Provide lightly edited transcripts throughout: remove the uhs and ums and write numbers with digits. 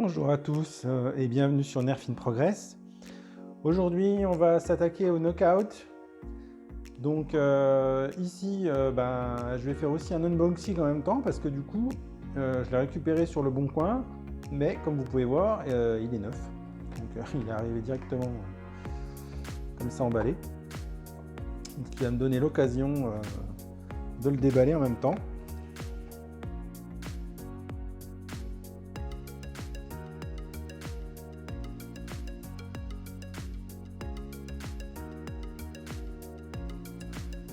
Bonjour à tous et bienvenue sur Nerf in Progress. Aujourd'hui, on va s'attaquer au knockout. Donc ici, je vais faire aussi un unboxing en même temps parce que du coup, je l'ai récupéré sur le bon coin, mais comme vous pouvez voir, il est neuf. Donc il est arrivé directement comme ça emballé. Ce qui va me donner l'occasion de le déballer en même temps.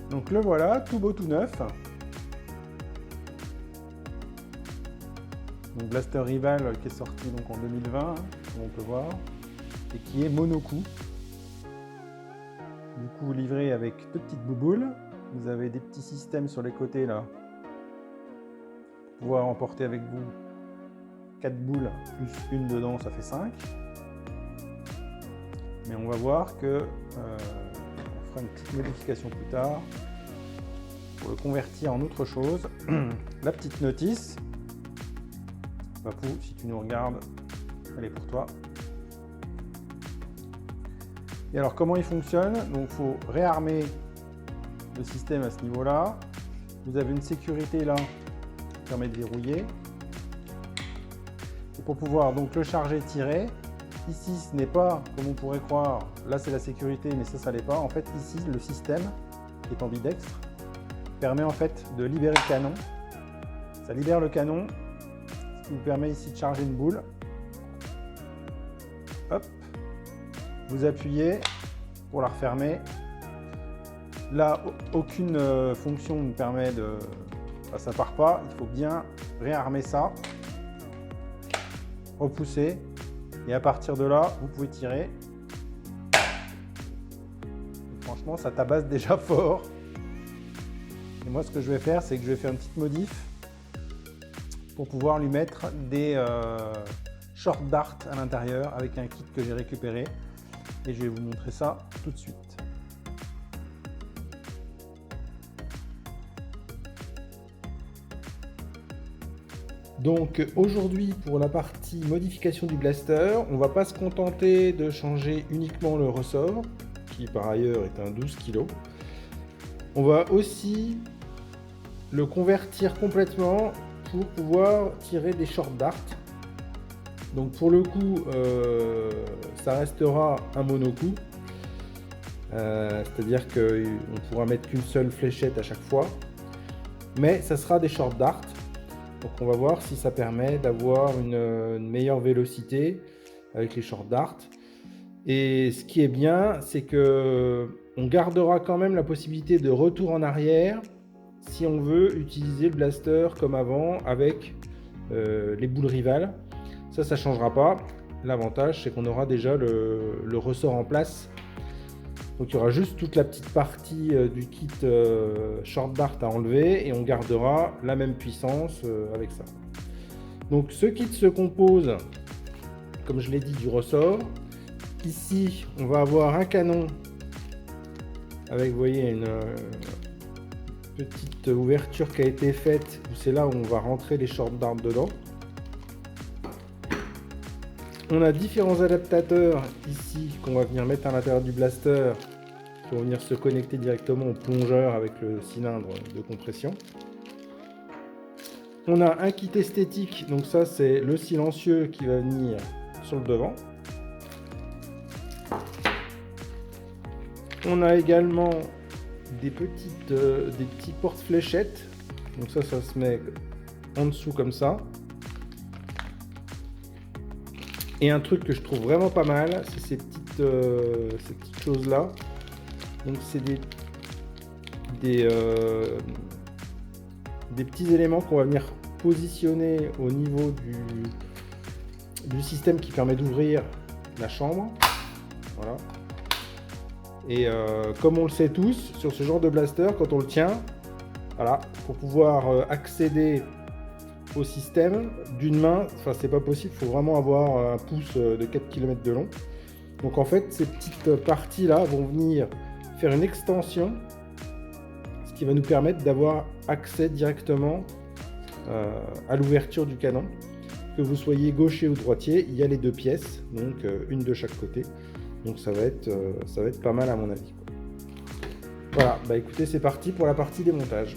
Donc le voilà, tout beau, tout neuf. Donc Blaster Rival qui est sorti donc en 2020, comme on peut voir, et qui est mono-coup. Du coup livré avec deux petites bouboules. Vous avez des petits systèmes sur les côtés là, pour pouvoir emporter avec vous 4 boules plus une dedans, ça fait 5. Mais on va voir que on fera une petite modification plus tard pour le convertir en autre chose. La petite notice, Papou, si tu nous regardes, elle est pour toi. Et alors comment il fonctionne? Donc il faut réarmer le système à ce niveau là. Vous avez une sécurité là qui permet de verrouiller. Et pour pouvoir donc le charger, tirer, ici ce n'est pas comme on pourrait croire, là c'est la sécurité mais ça l'est pas. En fait ici le système qui est ambidextre permet en fait de libérer le canon. Ça libère le canon, ce qui vous permet ici de charger une boule. Hop, vous appuyez pour la refermer. Là, aucune fonction ne permet de... ça part pas, il faut bien réarmer ça, repousser, et à partir de là, vous pouvez tirer. Et franchement, ça tabasse déjà fort. Et moi, ce que je vais faire, c'est que je vais faire une petite modif pour pouvoir lui mettre des short dart à l'intérieur avec un kit que j'ai récupéré. Et je vais vous montrer ça tout de suite. Donc aujourd'hui, pour la partie modification du blaster, on va pas se contenter de changer uniquement le ressort, qui par ailleurs est un 12 kg. On va aussi le convertir complètement pour pouvoir tirer des short dart. Donc pour le coup, ça restera un mono-coup, c'est-à-dire qu'on ne pourra mettre qu'une seule fléchette à chaque fois, mais ça sera des short dart. Donc on va voir si ça permet d'avoir une meilleure vélocité avec les short dart. Et ce qui est bien, c'est que on gardera quand même la possibilité de retour en arrière si on veut utiliser le blaster comme avant avec les boules rivales. Ça ne changera pas. L'avantage, c'est qu'on aura déjà le ressort en place. Donc il y aura juste toute la petite partie du kit short dart à enlever et on gardera la même puissance avec ça. Donc ce kit se compose, comme je l'ai dit, du ressort. Ici, on va avoir un canon avec, vous voyez, une petite ouverture qui a été faite. C'est là où on va rentrer les short dart dedans. On a différents adaptateurs ici qu'on va venir mettre à l'intérieur du blaster qui vont venir se connecter directement au plongeur avec le cylindre de compression. On a un kit esthétique, donc ça c'est le silencieux qui va venir sur le devant. On a également des petits porte-fléchettes, donc ça se met en dessous comme ça. Et un truc que je trouve vraiment pas mal, c'est ces petites choses là. Donc c'est des petits éléments qu'on va venir positionner au niveau du système qui permet d'ouvrir la chambre. Voilà. Et comme on le sait tous, sur ce genre de blaster, quand on le tient, voilà, pour pouvoir accéder au système d'une main, enfin c'est pas possible, il faut vraiment avoir un pouce de 4 km de long. Donc en fait, ces petites parties là vont venir faire une extension, ce qui va nous permettre d'avoir accès directement à l'ouverture du canon. que vous soyez gaucher ou droitier, il y a les deux pièces, donc une de chaque côté. Donc ça va être pas mal à mon avis, quoi. Voilà, bah écoutez, c'est parti pour la partie démontage.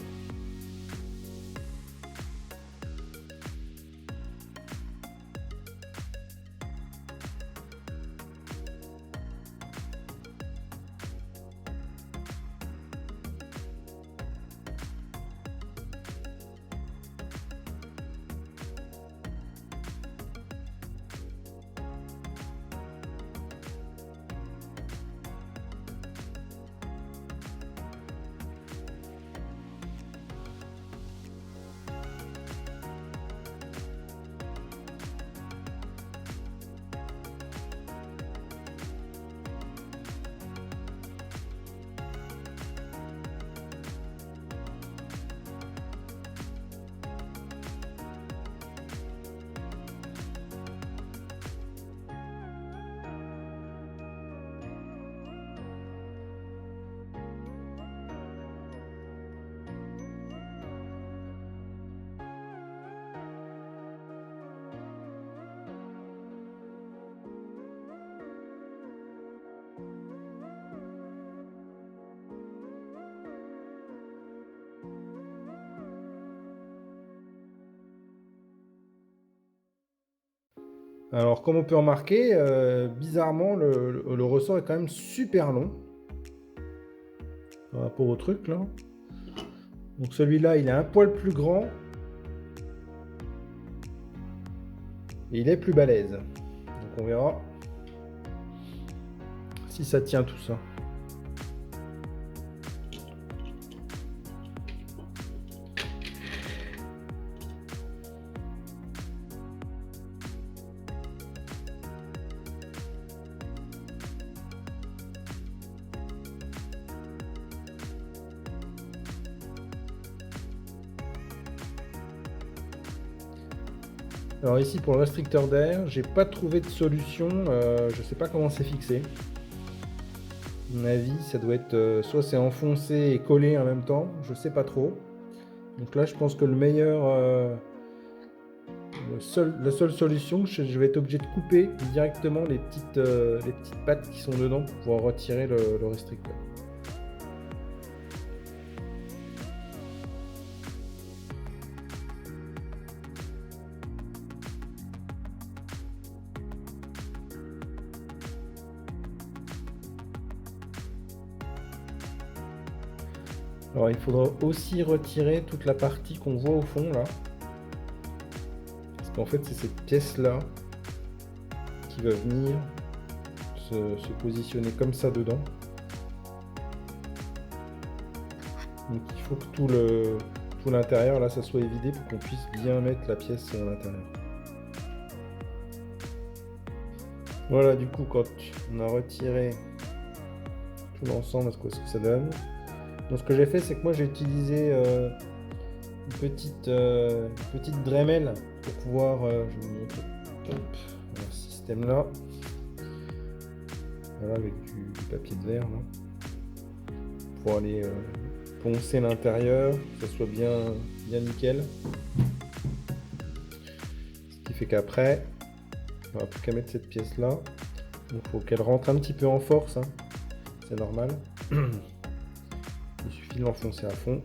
Alors, comme on peut remarquer, bizarrement, le ressort est quand même super long par rapport au truc là. Donc celui-là, il est un poil plus grand et il est plus balèze. Donc on verra si ça tient tout ça. Alors ici pour le restricteur d'air, j'ai pas trouvé de solution, je sais pas comment c'est fixé. À mon avis, ça doit être soit c'est enfoncé et collé en même temps, je sais pas trop. Donc là, je pense que la seule solution, je vais être obligé de couper directement les petites pattes qui sont dedans pour pouvoir retirer le restricteur. Alors il faudra aussi retirer toute la partie qu'on voit au fond là. Parce qu'en fait c'est cette pièce là qui va venir se positionner comme ça dedans. Donc il faut que tout l'intérieur là ça soit évidé pour qu'on puisse bien mettre la pièce à l'intérieur. Voilà, du coup quand on a retiré tout l'ensemble, ce que ça donne. Donc ce que j'ai fait, c'est que moi j'ai utilisé une petite Dremel pour pouvoir, je vais vous montrer, hop, ce système là, voilà, avec du papier de verre là, pour aller poncer l'intérieur, que ça soit bien nickel. Ce qui fait qu'après, on n'a plus qu'à mettre cette pièce là. Donc il faut qu'elle rentre un petit peu en force, hein. C'est normal. Il suffit de l'enfoncer à fond.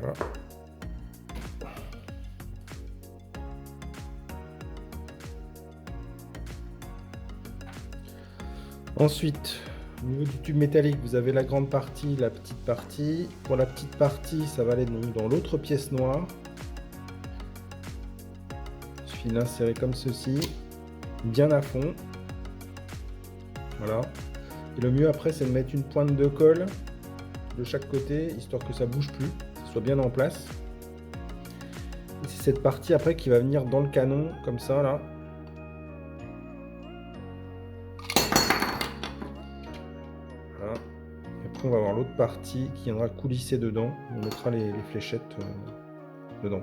Voilà. Ensuite, au niveau du tube métallique, vous avez la grande partie, la petite partie. Pour la petite partie, ça va aller donc dans l'autre pièce noire. Il suffit de l'insérer comme ceci, bien à fond. Voilà. Et le mieux après, c'est de mettre une pointe de colle de chaque côté, histoire que ça bouge plus, que ça soit bien en place. Et c'est cette partie après qui va venir dans le canon, comme ça là. Voilà. Et après, on va avoir l'autre partie qui viendra coulisser dedans. On mettra les fléchettes dedans.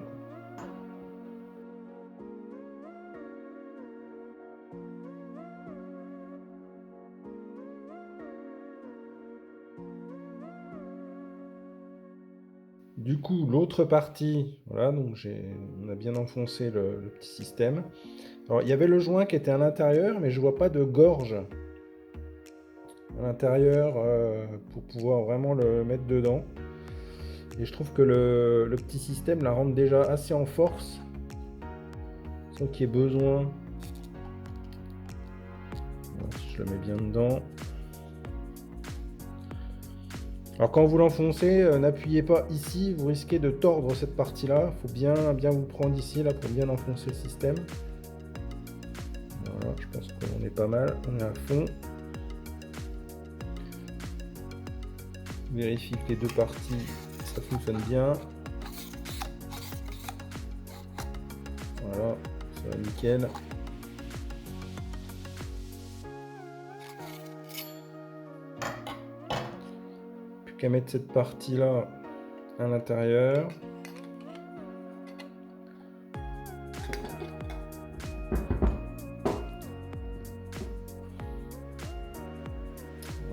Du coup, l'autre partie, voilà, donc on a bien enfoncé le petit système. Alors, il y avait le joint qui était à l'intérieur, mais je vois pas de gorge à l'intérieur pour pouvoir vraiment le mettre dedans. Et je trouve que le petit système la rentre déjà assez en force, sans qu'il y ait besoin. Alors, si je le mets bien dedans. Alors quand vous l'enfoncez, n'appuyez pas ici, vous risquez de tordre cette partie-là. Il faut bien vous prendre ici là, pour bien enfoncer le système. Voilà, je pense qu'on est pas mal, on est à fond. Vérifie que les deux parties, ça fonctionne bien. Voilà, ça va nickel. Plus qu'à mettre cette partie-là à l'intérieur.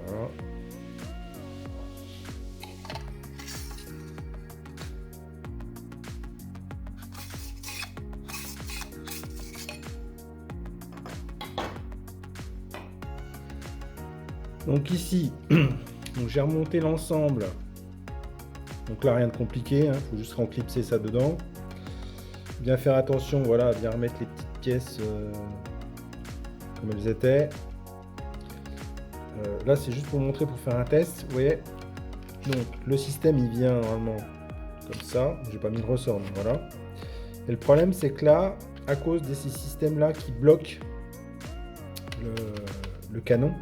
Voilà. Donc ici, j'ai remonté l'ensemble. Donc là, rien de compliqué, il faut juste enclipser ça dedans. Bien faire attention, voilà, à bien remettre les petites pièces comme elles étaient. Là, c'est juste pour montrer, pour faire un test. Vous voyez, donc le système, il vient normalement comme ça. J'ai pas mis de ressort, mais voilà. Et le problème, c'est que là, à cause de ces systèmes-là qui bloquent le canon,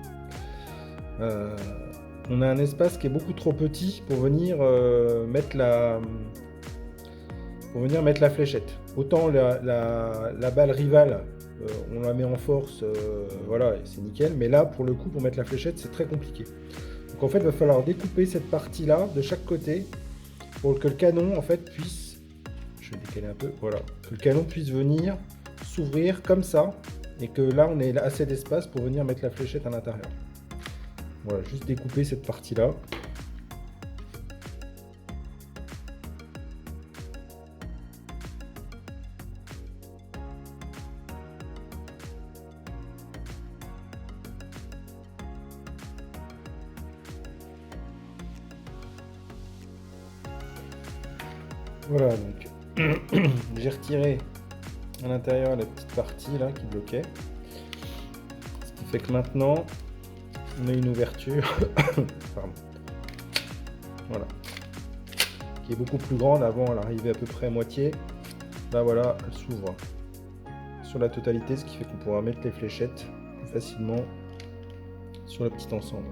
on a un espace qui est beaucoup trop petit pour venir mettre la fléchette. Autant la balle rivale, on la met en force, voilà, c'est nickel. Mais là, pour le coup, pour mettre la fléchette, c'est très compliqué. Donc en fait, il va falloir découper cette partie-là de chaque côté pour que le canon en fait puisse, je vais décaler un peu, voilà, que le canon puisse venir s'ouvrir comme ça et que là, on ait assez d'espace pour venir mettre la fléchette à l'intérieur. Voilà, juste découper cette partie-là. Voilà, donc j'ai retiré à l'intérieur la petite partie là qui bloquait. Ce qui fait que maintenant, on a une ouverture pardon. Voilà, qui est beaucoup plus grande. Avant, elle arrivait à peu près à moitié. Là, voilà, elle s'ouvre sur la totalité, ce qui fait qu'on pourra mettre les fléchettes plus facilement sur le petit ensemble.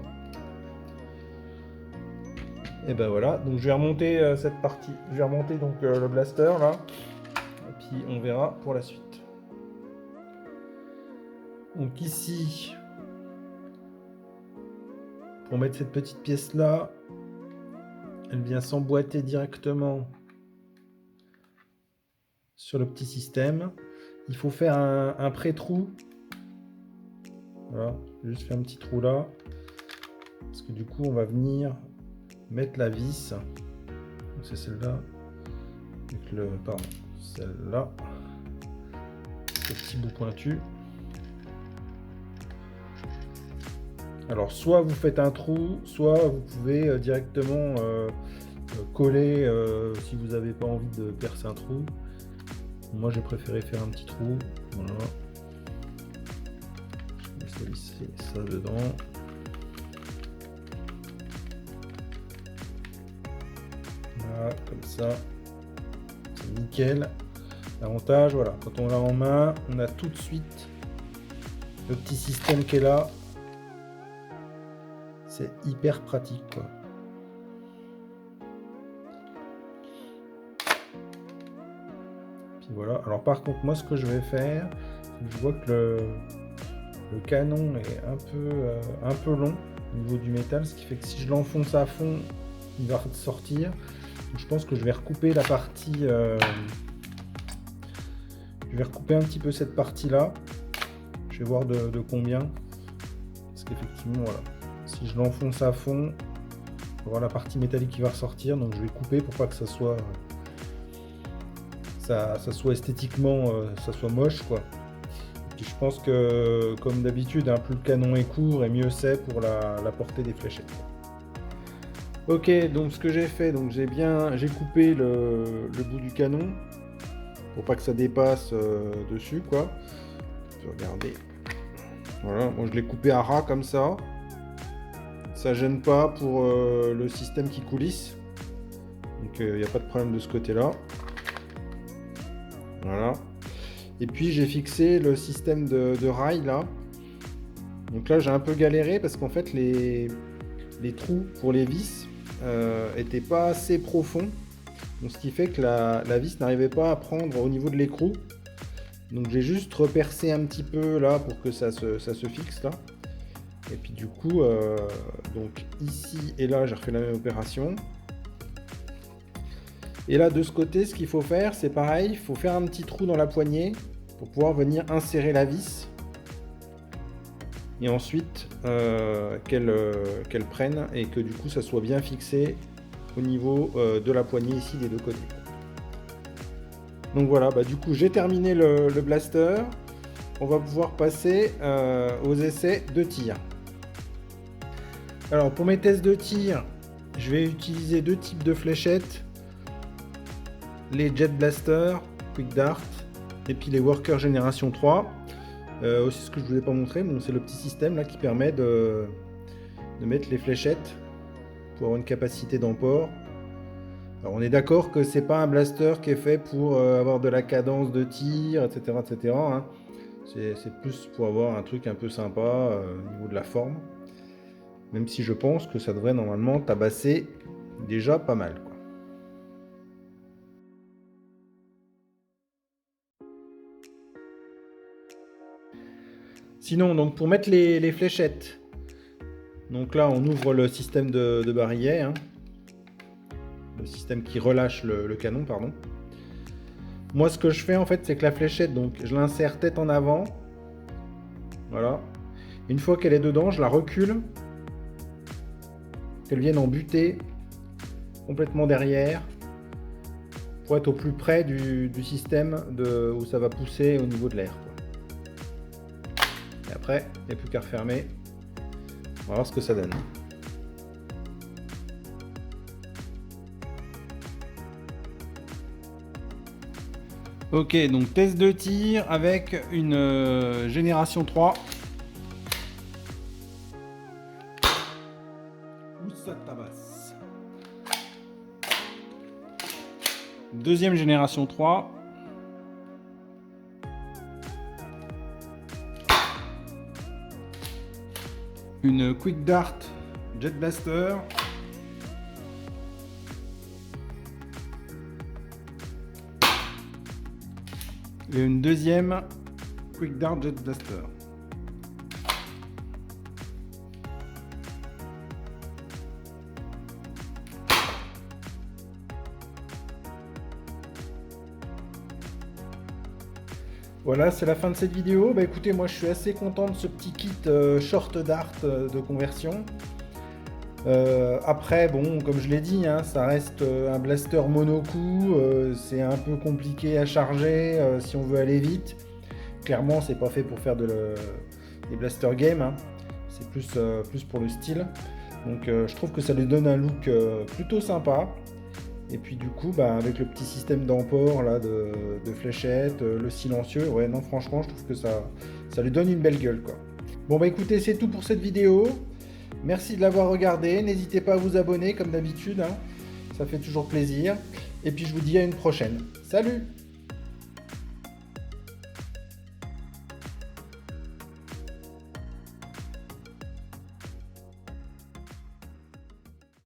Et ben voilà, donc je vais remonter cette partie. Je vais remonter donc le blaster là, et puis on verra pour la suite. Donc ici, pour mettre cette petite pièce là, elle vient s'emboîter directement sur le petit système. Il faut faire un pré-trou. Voilà, juste faire un petit trou là, parce que du coup on va venir mettre la vis. C'est celle-là, pardon, celle-là, ce petit bout pointu. Alors soit vous faites un trou, soit vous pouvez directement coller si vous n'avez pas envie de percer un trou. Moi j'ai préféré faire un petit trou. Voilà. Je vais lisser ça dedans. Voilà, comme ça. C'est nickel. L'avantage, voilà, quand on l'a en main, on a tout de suite le petit système qui est là. C'est hyper pratique, quoi. Puis voilà. Alors par contre, moi ce que je vais faire, je vois que le canon est un peu long au niveau du métal, ce qui fait que si je l'enfonce à fond, il va sortir. Donc, je pense que je vais recouper la partie. Je vais recouper un petit peu cette partie là. Je vais voir de combien. Parce qu'effectivement, voilà. Si je l'enfonce à fond, va voir la partie métallique qui va ressortir, donc je vais couper pour pas que ça soit esthétiquement ça soit moche quoi. Et puis je pense que comme d'habitude hein, plus le canon est court et mieux c'est pour la portée des fléchettes. Ok, donc ce que j'ai fait, donc j'ai coupé le bout du canon pour pas que ça dépasse dessus quoi. Regardez, voilà, moi je l'ai coupé à ras comme ça. Ça gêne pas pour le système qui coulisse, donc il n'y a pas de problème de ce côté là. Voilà, et puis j'ai fixé le système de rails là. Donc là j'ai un peu galéré parce qu'en fait les trous pour les vis étaient pas assez profonds, donc ce qui fait que la vis n'arrivait pas à prendre au niveau de l'écrou. Donc j'ai juste repercé un petit peu là pour que ça se fixe là. Et puis du coup, donc ici et là, j'ai refait la même opération. Et là, de ce côté, ce qu'il faut faire, c'est pareil, il faut faire un petit trou dans la poignée pour pouvoir venir insérer la vis. Et ensuite, qu'elle prenne et que du coup, ça soit bien fixé au niveau de la poignée ici des deux côtés. Donc voilà, du coup, j'ai terminé le blaster. On va pouvoir passer aux essais de tir. Alors pour mes tests de tir, je vais utiliser deux types de fléchettes. Les Jet Blaster, Quick Dart et puis les Worker Génération 3. Aussi ce que je ne vous ai pas montré, bon, c'est le petit système là qui permet de mettre les fléchettes pour avoir une capacité d'emport. Alors on est d'accord que c'est pas un blaster qui est fait pour avoir de la cadence de tir, etc. etc. hein. C'est plus pour avoir un truc un peu sympa au niveau de la forme. Même si je pense que ça devrait normalement tabasser déjà pas mal, quoi. Sinon, donc pour mettre les fléchettes, donc là on ouvre le système de barillet, hein. Le système qui relâche le canon, pardon. Moi ce que je fais en fait, c'est que la fléchette, donc je l'insère tête en avant. Voilà. Une fois qu'elle est dedans, je la recule. Qu'elle vienne en butée complètement derrière pour être au plus près du système où ça va pousser au niveau de l'air. Et après, il n'y a plus qu'à refermer. On va voir ce que ça donne. Ok, donc test de tir avec une génération 3. Où ça tabasse. Deuxième génération 3. Une Quick Dart Jet Blaster. Et une deuxième Quick Dart Jet Blaster. Voilà, c'est la fin de cette vidéo. Écoutez, moi je suis assez content de ce petit kit short dart de conversion. Après, bon, comme je l'ai dit, hein, ça reste un blaster mono-coup. C'est un peu compliqué à charger si on veut aller vite. Clairement, c'est pas fait pour faire des blaster games. Hein. C'est plus pour le style. Donc je trouve que ça lui donne un look plutôt sympa. Et puis du coup, avec le petit système d'emport là de fléchettes, le silencieux, ouais non franchement je trouve que ça lui donne une belle gueule quoi. Bon écoutez, c'est tout pour cette vidéo. Merci de l'avoir regardé. N'hésitez pas à vous abonner comme d'habitude, hein. Ça fait toujours plaisir. Et puis je vous dis à une prochaine. Salut!